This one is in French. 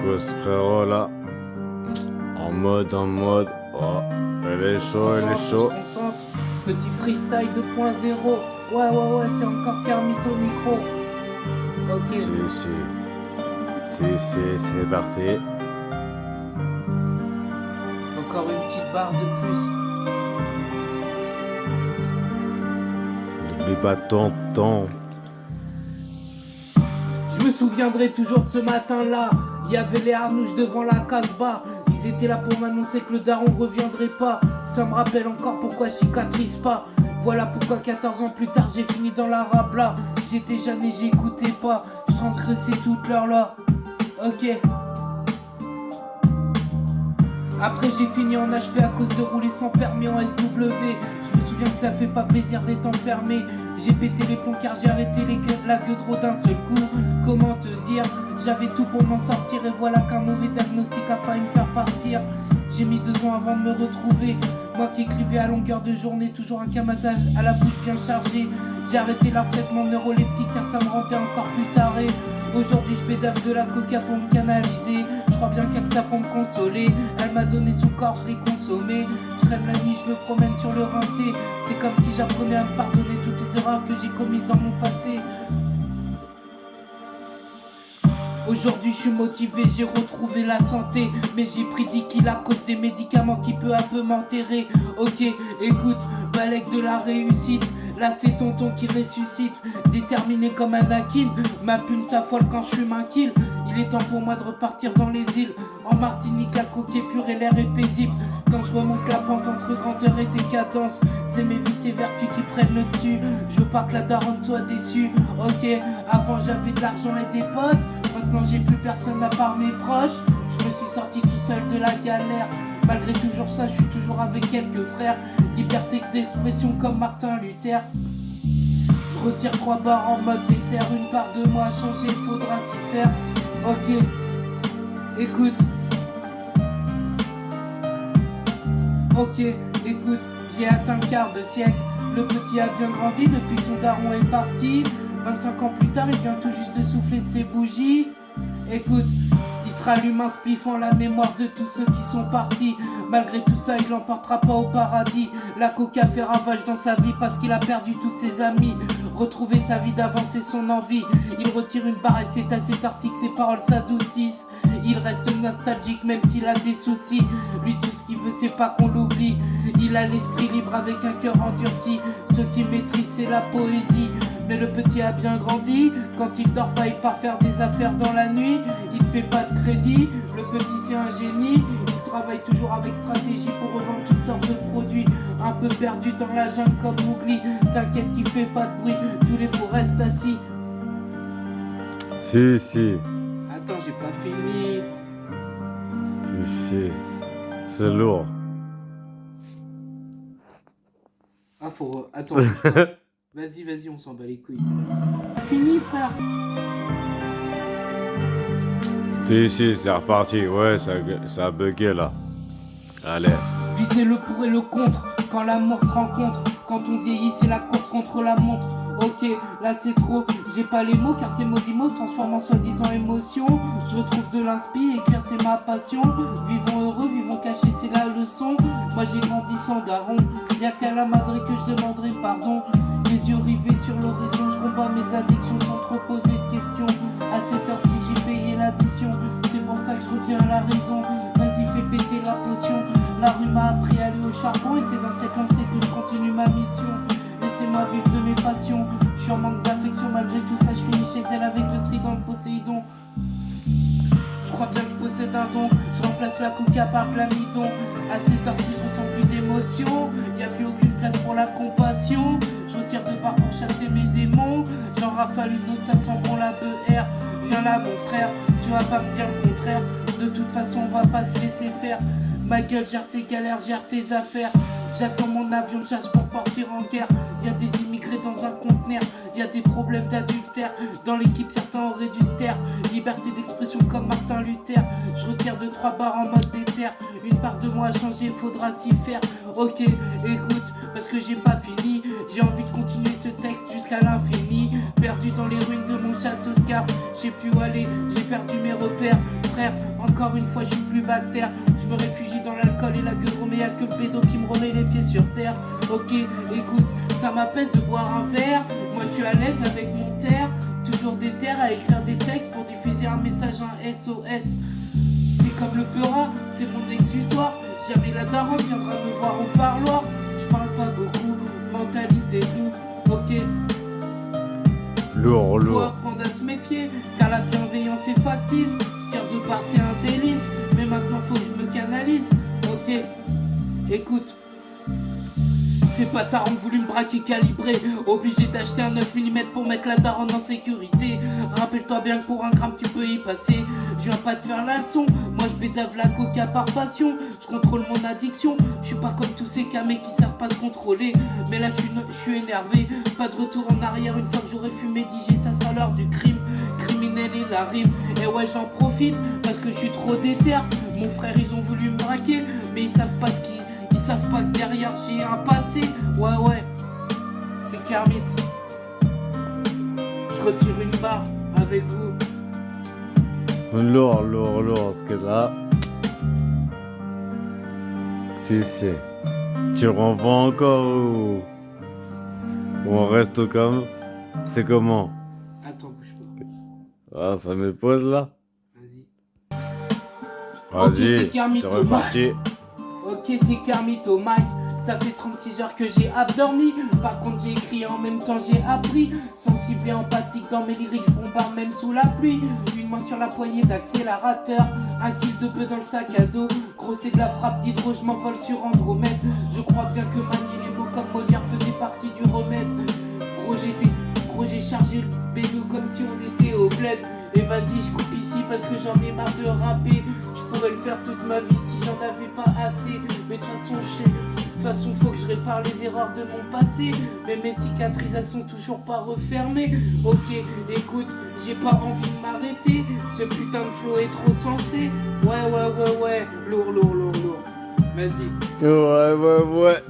cause frérot là. En mode. Oh, elle est chaud, elle est chaud. On se concentre. Petit freestyle 2.0. Ouais, c'est encore Kermit au micro. Ok. Si, c'est parti. Encore une petite barre de plus. N'oublie pas ton temps. Je me souviendrai toujours de ce matin-là. Il y avait les harnouches devant la Casbah. Ils étaient là pour m'annoncer que le daron reviendrait pas. Ça me rappelle encore pourquoi je cicatrise pas. Voilà pourquoi 14 ans plus tard j'ai fini dans la rabla. J'étais jeune et j'écoutais pas. Je transgressais toute l'heure là. Ok. Après j'ai fini en HP à cause de rouler sans permis en SW. Je me souviens que ça fait pas plaisir d'être enfermé. J'ai pété les plombs car j'ai arrêté la gueule trop d'un seul coup. Comment te dire, j'avais tout pour m'en sortir. Et voilà qu'un mauvais diagnostic a failli me faire partir. J'ai mis 2 ans avant de me retrouver. Moi qui écrivais à longueur de journée, toujours un camassage à la bouche bien chargée. J'ai arrêté leur traitement neuroleptique car ça me rendait encore plus taré. Aujourd'hui je pédale de la coca pour me canaliser. Je crois bien qu'il y a que ça pour me consoler. Elle m'a donné son corps, je l'ai consommé. Je traîne la nuit, je me promène sur le rinté. C'est comme si j'apprenais à me pardonner toutes les erreurs que j'ai commises dans mon passé. Aujourd'hui je suis motivé, j'ai retrouvé la santé. Mais j'ai pris 10 kilos à cause des médicaments qui peu à peu m'enterrer. Ok, écoute, balèque de la réussite. Là c'est tonton qui ressuscite. Déterminé comme Anakin. Ma plume s'affole quand je fume un kill. Il est temps pour moi de repartir dans les îles. En Martinique la coque est pure et l'air est paisible. Quand je remonte la pente entre grandeur et décadence, c'est mes vices et vertus qui prennent le dessus. Je veux pas que la daronne soit déçue. Ok, avant j'avais de l'argent et des potes. Maintenant j'ai plus personne à part mes proches. Je me suis sorti tout seul de la galère. Malgré toujours ça, je suis toujours avec quelques frères. Liberté d'expression comme Martin Luther. Je retire 3 barres en mode déter. Une part de moi a changé, il faudra s'y faire. Ok, écoute. Ok, écoute, j'ai atteint le quart de siècle. Le petit a bien grandi depuis que son daron est parti. 25 ans plus tard, il vient tout juste de souffler ses bougies. Écoute, il se rallume en spliffant la mémoire de tous ceux qui sont partis. Malgré tout ça, il l'emportera pas au paradis. La coca fait ravage dans sa vie parce qu'il a perdu tous ses amis. Retrouver sa vie d'avant, c'est son envie. Il retire une barre et c'est à cet arcy que ses paroles s'adoucissent. Il reste nostalgique même s'il a des soucis. Lui tout ce qu'il veut c'est pas qu'on l'oublie. Il a l'esprit libre avec un cœur endurci. Ce qu'il maîtrise c'est la poésie. Mais le petit a bien grandi. Quand il dort pas il part faire des affaires dans la nuit. Il fait pas de crédit. Le petit c'est un génie. Il travaille toujours avec stratégie pour revendre toutes sortes de produits. Un peu perdu dans la jungle comme Mowgli. T'inquiète qu'il fait pas de bruit. Tous les faux restent assis. Si. Attends, j'ai pas fini. Si. C'est lourd. Ah, faut. Attends, vas-y, on s'en bat les couilles. Fini, frère. Si, c'est reparti. Ouais, ça a bugué là. Allez. Viser le pour et le contre. Quand l'amour se rencontre. Quand on vieillit, c'est la course contre la montre. Ok, là c'est trop, j'ai pas les mots car ces maudits mots se transforment en soi-disant émotion. Je retrouve de l'inspi, écrire c'est ma passion. Vivons heureux, vivons cachés, c'est la leçon. Moi j'ai grandi sans daron, y'a qu'à la madré que je demanderai pardon. Les yeux rivés sur l'horizon, je combats mes addictions sans trop poser de questions. À cette heure-ci j'ai payé l'addition, c'est pour ça que je reviens à la raison. Vas-y fais péter la potion, la rue m'a appris à aller au charbon. Et c'est dans cette lancée que je continue ma mission. Laissez-moi vivre de mes passions. Je suis en manque d'affection, malgré tout ça, je finis chez elle avec le trident de Poséidon. Je crois bien que je possède un don. Je remplace la coca par de l'amidon. À cette heure-ci, je ressens plus d'émotion. Y a plus aucune place pour la compassion. Je retire 2 barres pour chasser mes démons. J'en rafale une autre, ça sent bon la BR. Viens là, mon frère, tu vas pas me dire le contraire. De toute façon, on va pas se laisser faire. Ma gueule, gère tes galères, gère tes affaires. J'attends mon avion de chasse pour partir en guerre. Y'a des immigrés dans un conteneur. Y'a des problèmes d'adultère. Dans l'équipe certains auraient dû se taire. Liberté d'expression comme Martin Luther. Je retire 2-3 barres en mode déter. Une part de moi a changé, faudra s'y faire. Ok, écoute, parce que j'ai pas fini. J'ai envie de continuer ce texte jusqu'à l'infini. Perdu dans les ruines de mon château de cartes. Je sais plus où aller, j'ai perdu mes repères. frère, encore une fois je suis plus bactère. Je me réfugie dans l'alcool et la gueule, mais y'a que le pédo qui me remet les pieds sur terre. Ok, écoute, ça m'apaise de boire un verre. Moi je suis à l'aise avec mon terre. Toujours déter à écrire des textes pour diffuser un message, un SOS. C'est comme le peura, c'est mon exutoire. Jamais la daronne viendra me voir au parloir. Je parle pas beaucoup, mentalité lourd, ok. Lourd, Faut lourd. apprendre à se méfier, car la bienveillance est factice. Je tire de part, c'est un délice, mais maintenant faut que je me canalise, ok. Écoute, ces bâtards ont voulu me braquer calibré. Obligé d'acheter un 9 mm pour mettre la daronne en sécurité. Rappelle-toi bien que pour un gramme tu peux y passer. Je viens pas te faire la leçon. Moi je bédave la coca par passion. Je contrôle mon addiction. Je suis pas comme tous ces camés qui savent pas se contrôler. Mais là je suis énervé. Pas de retour en arrière. Une fois que j'aurai fumé DJ, ça sera l'heure du crime. Criminel et la rime. Et ouais, j'en profite parce que je suis trop déter. Mon frère, ils ont voulu me braquer, mais ils savent pas ce qu'ils. Ils savent pas que derrière j'ai un passé. Ouais, c'est Kermit. Je retire une barre avec vous. Lourd, lourd, lourd, ce que là. Si. Tu renvoies encore ou on reste comme. C'est comment? Attends, bouge pas. Ah, ça me pose là. Vas-y. Ok, c'est Vas-y, Kermit c'est au reparti. Ok, c'est Kermit au mic. Ça fait 36 heures que j'ai abdormi. Par contre, j'ai écrit en même temps, j'ai appris. Sensible et empathique dans mes lyrics, je bombarde même sous la pluie. Une main sur la poignée d'accélérateur. Un kill de bœuf dans le sac à dos. Gros, c'est de la frappe d'hydro, je m'envole sur Andromède. Je crois bien que manier les mots comme Molière faisait partie du remède. Gros, j'ai chargé le bédo comme si on était au bled. Et vas-y, je coupe ici parce que j'en ai marre de rapper. Je pourrais le faire toute ma vie si j'en avais pas assez. Mais de toute façon, faut que je répare les erreurs de mon passé. Mais mes cicatrices, elles sont toujours pas refermées. Ok, écoute, j'ai pas envie de m'arrêter. Ce putain de flow est trop sensé. Ouais. Lourd. Vas-y. Ouais.